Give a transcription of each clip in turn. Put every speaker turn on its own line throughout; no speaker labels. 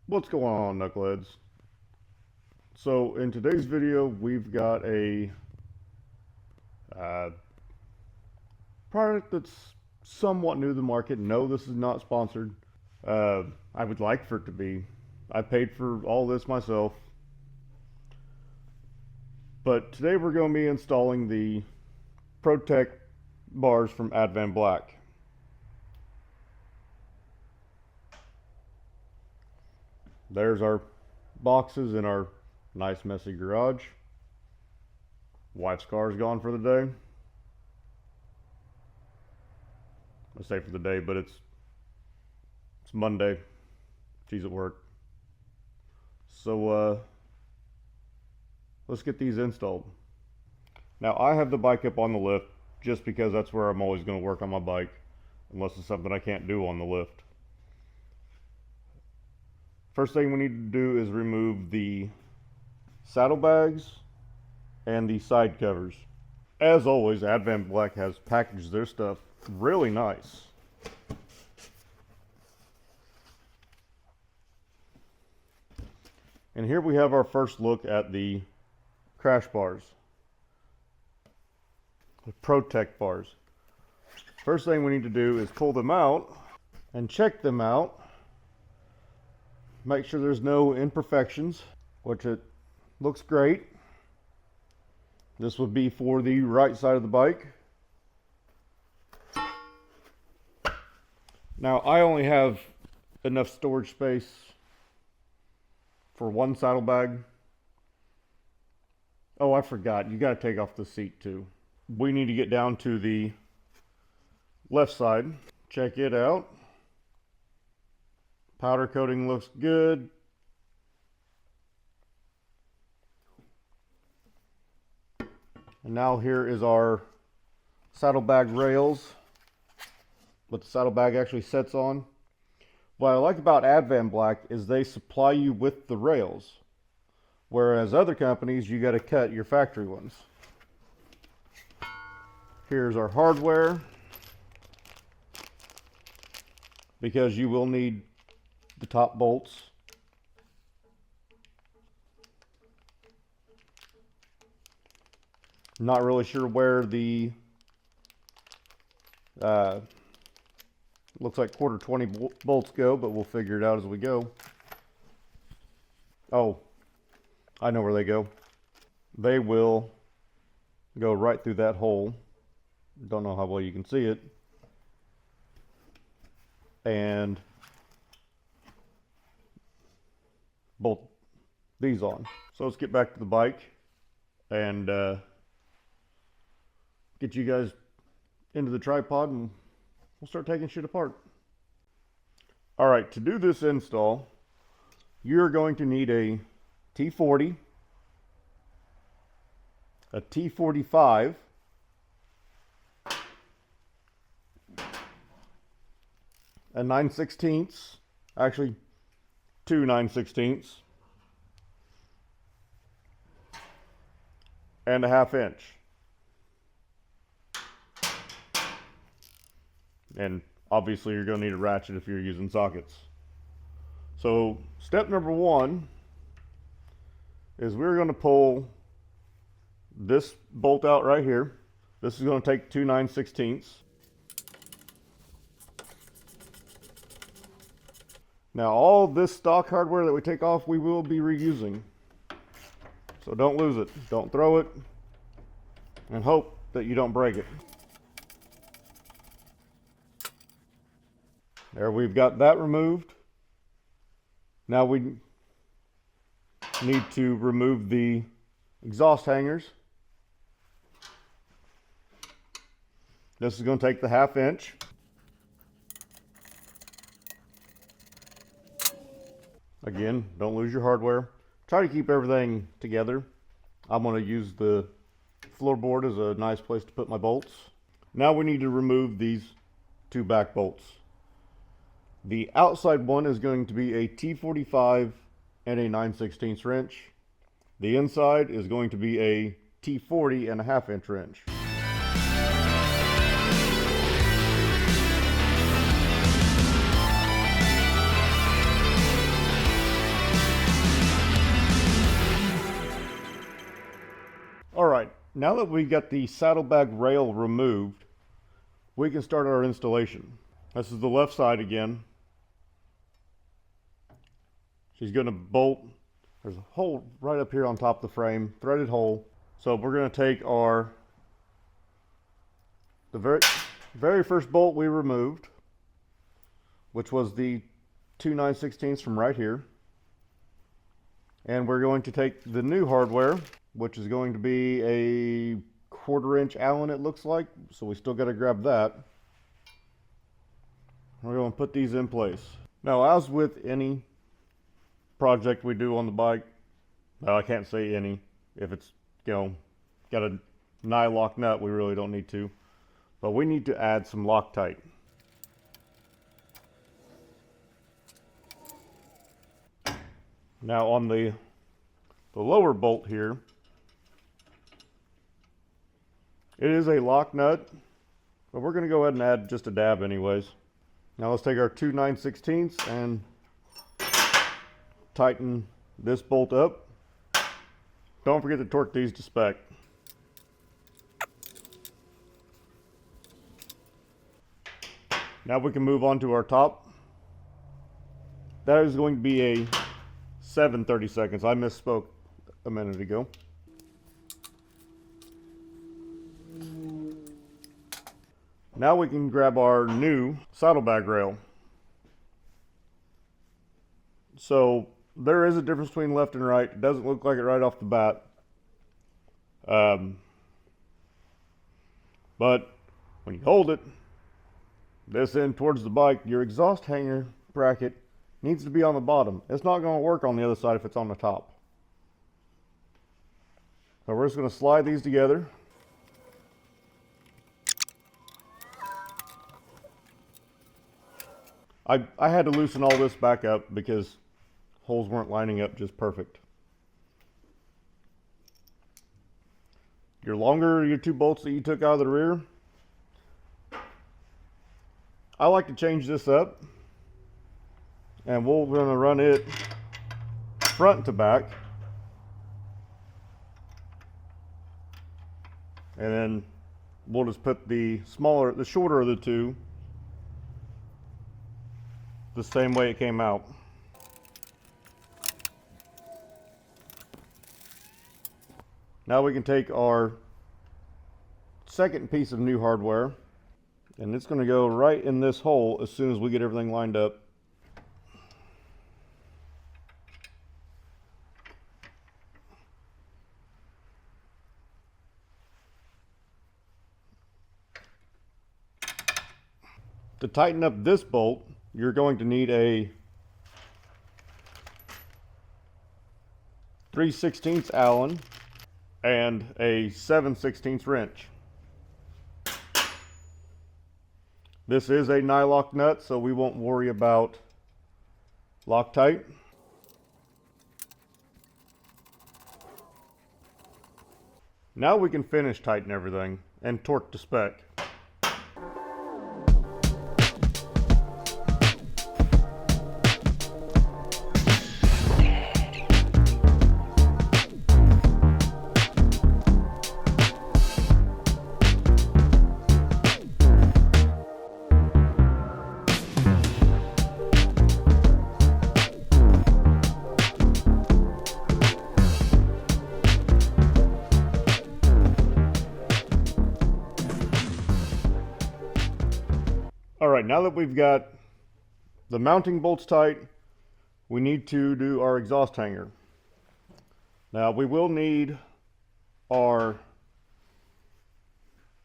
What's going on, knuckleheads? So in today's video we've got a product that's somewhat new to the market. No, this is not sponsored. I would like for it to be. I paid for all this myself. But today we're going to be installing the Protek bars from Advanblack. There's our boxes in our nice messy garage. Wife's car is gone for the day. I say for the day, but it's Monday. She's at work. So let's get these installed. Now I have the bike up on the lift just because that's where I'm always going to work on my bike, unless it's something I can't do on the lift. First thing we need to do is remove the saddlebags and the side covers. As always, Advanblack has packaged their stuff really nice. And here we have our first look at the crash bars, the Protek bars. First thing we need to do is pull them out and check them out. Make sure there's no imperfections, which it looks great. This would be for the right side of the bike. Now I only have enough storage space for one saddlebag. Oh, I forgot, you got to take off the seat too. We need to get down to the left side. Check it out. Powder coating looks good. And now here is our saddlebag rails, what the saddlebag actually sets on. What I like about Advanblack is they supply you with the rails, whereas other companies you got to cut your factory ones. Here's our hardware, because you will need the top bolts. Not really sure where the looks like quarter 20 bolts go, but we'll figure it out as we go. Oh, I know where they go. They will go right through that hole. Don't know how well you can see it. And bolt these on. So let's get back to the bike and get you guys into the tripod and we'll start taking shit apart. Alright, to do this install, you're going to need a T40, a T45, a 9/16, actually 2 9/16, and a 1/2 inch. And obviously you're going to need a ratchet if you're using sockets. So step number one is we're going to pull this bolt out right here. This is going to take 2 9/16. Now all this stock hardware that we take off, we will be reusing. So don't lose it. Don't throw it. And hope that you don't break it. There, we've got that removed. Now we need to remove the exhaust hangers. This is going to take the 1/2 inch. Again, don't lose your hardware. Try to keep everything together. I'm going to use the floorboard as a nice place to put my bolts. Now we need to remove these 2 back bolts. The outside one is going to be a T45 and a 9/16 wrench. The inside is going to be a T40 and a 1/2 inch wrench. Now that we got the saddlebag rail removed, we can start our installation. This is the left side again. She's going to bolt. There's a hole right up here on top of the frame, threaded hole. So we're going to take the very first bolt we removed, which was the 2 9/16 from right here. And we're going to take the new hardware, which is going to be a 1/4 inch Allen, it looks like. So we still got to grab that. We're going to put these in place. Now, as with any project we do on the bike, well, I can't say any. If it's, got a nylock nut, we really don't need to. But we need to add some Loctite. Now on the lower bolt here, it is a lock nut, but we're going to go ahead and add just a dab anyways. Now let's take our 2 9/16 and tighten this bolt up. Don't forget to torque these to spec. Now we can move on to our top. That is going to be a 7/32. I misspoke a minute ago. Now we can grab our new saddlebag rail. So there is a difference between left and right. It doesn't look like it right off the bat. But when you hold it this end towards the bike, your exhaust hanger bracket needs to be on the bottom. It's not going to work on the other side if it's on the top. So we're just going to slide these together. I had to loosen all this back up because holes weren't lining up just perfect. Your 2 bolts that you took out of the rear, I like to change this up, and we're going to run it front to back, and then we'll just put the shorter of the 2 the same way it came out. Now we can take our second piece of new hardware, and it's going to go right in this hole as soon as we get everything lined up. To tighten up this bolt, you're going to need a 3/16 Allen and a 7/16 wrench. This is a nylock nut, so we won't worry about Loctite. Now we can finish tighten everything and torque to spec. Alright, now that we've got the mounting bolts tight, we need to do our exhaust hanger. Now we will need our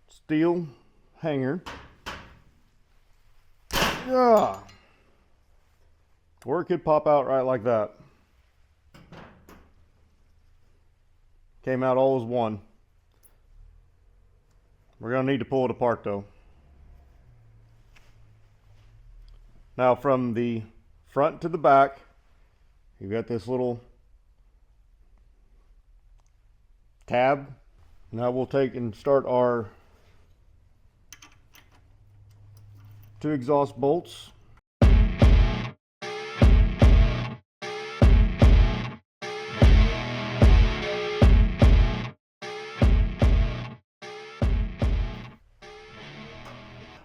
steel hanger. Or it could pop out right like that. Came out all as one. We're going to need to pull it apart though. Now from the front to the back, you've got this little tab. Now we'll take and start our 2 exhaust bolts.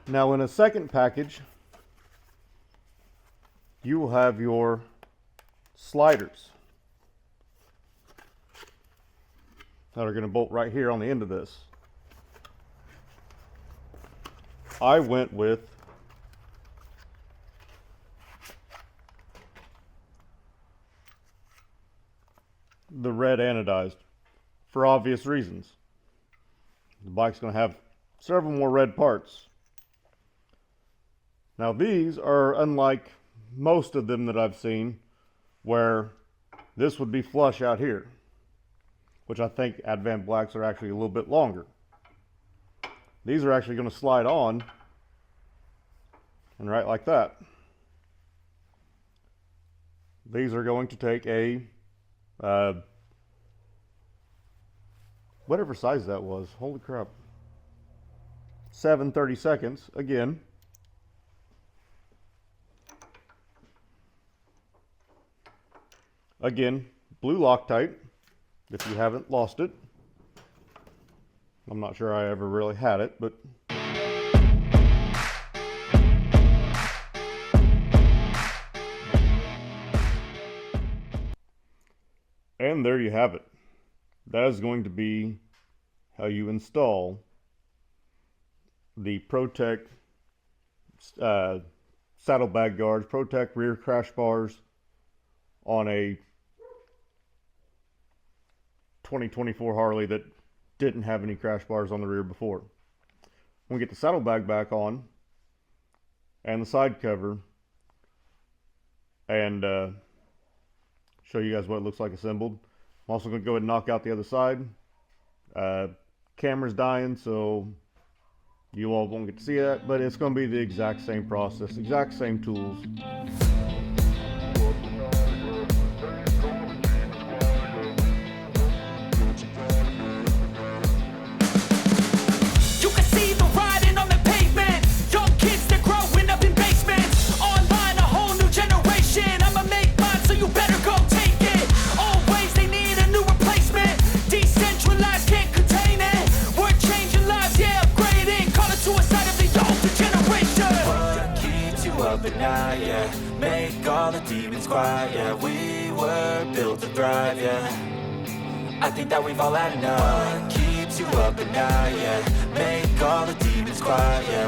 Now in a second package, you will have your sliders that are going to bolt right here on the end of this. I went with the red anodized for obvious reasons. The bike's going to have several more red parts. Now these are unlike most of them that I've seen, where this would be flush out here, which I think Advanblacks are actually a little bit longer. These are actually going to slide on and right like that. These are going to take a whatever size that was, holy crap, 7/32 again. Again, blue Loctite, if you haven't lost it. I'm not sure I ever really had it, but and there you have it. That is going to be how you install the Protek saddlebag guards, Protek rear crash bars on a 2024 Harley that didn't have any crash bars on the rear before. When we get the saddlebag back on and the side cover and show you guys what it looks like assembled. I'm also going to go ahead and knock out the other side. Camera's dying, so you all won't get to see that, but it's going to be the exact same process, exact same tools.
Yeah, make all the demons quiet. Yeah, we were built to thrive. Yeah, I think that we've all had enough. What keeps you up at night? Yeah, make all the demons quiet. Yeah,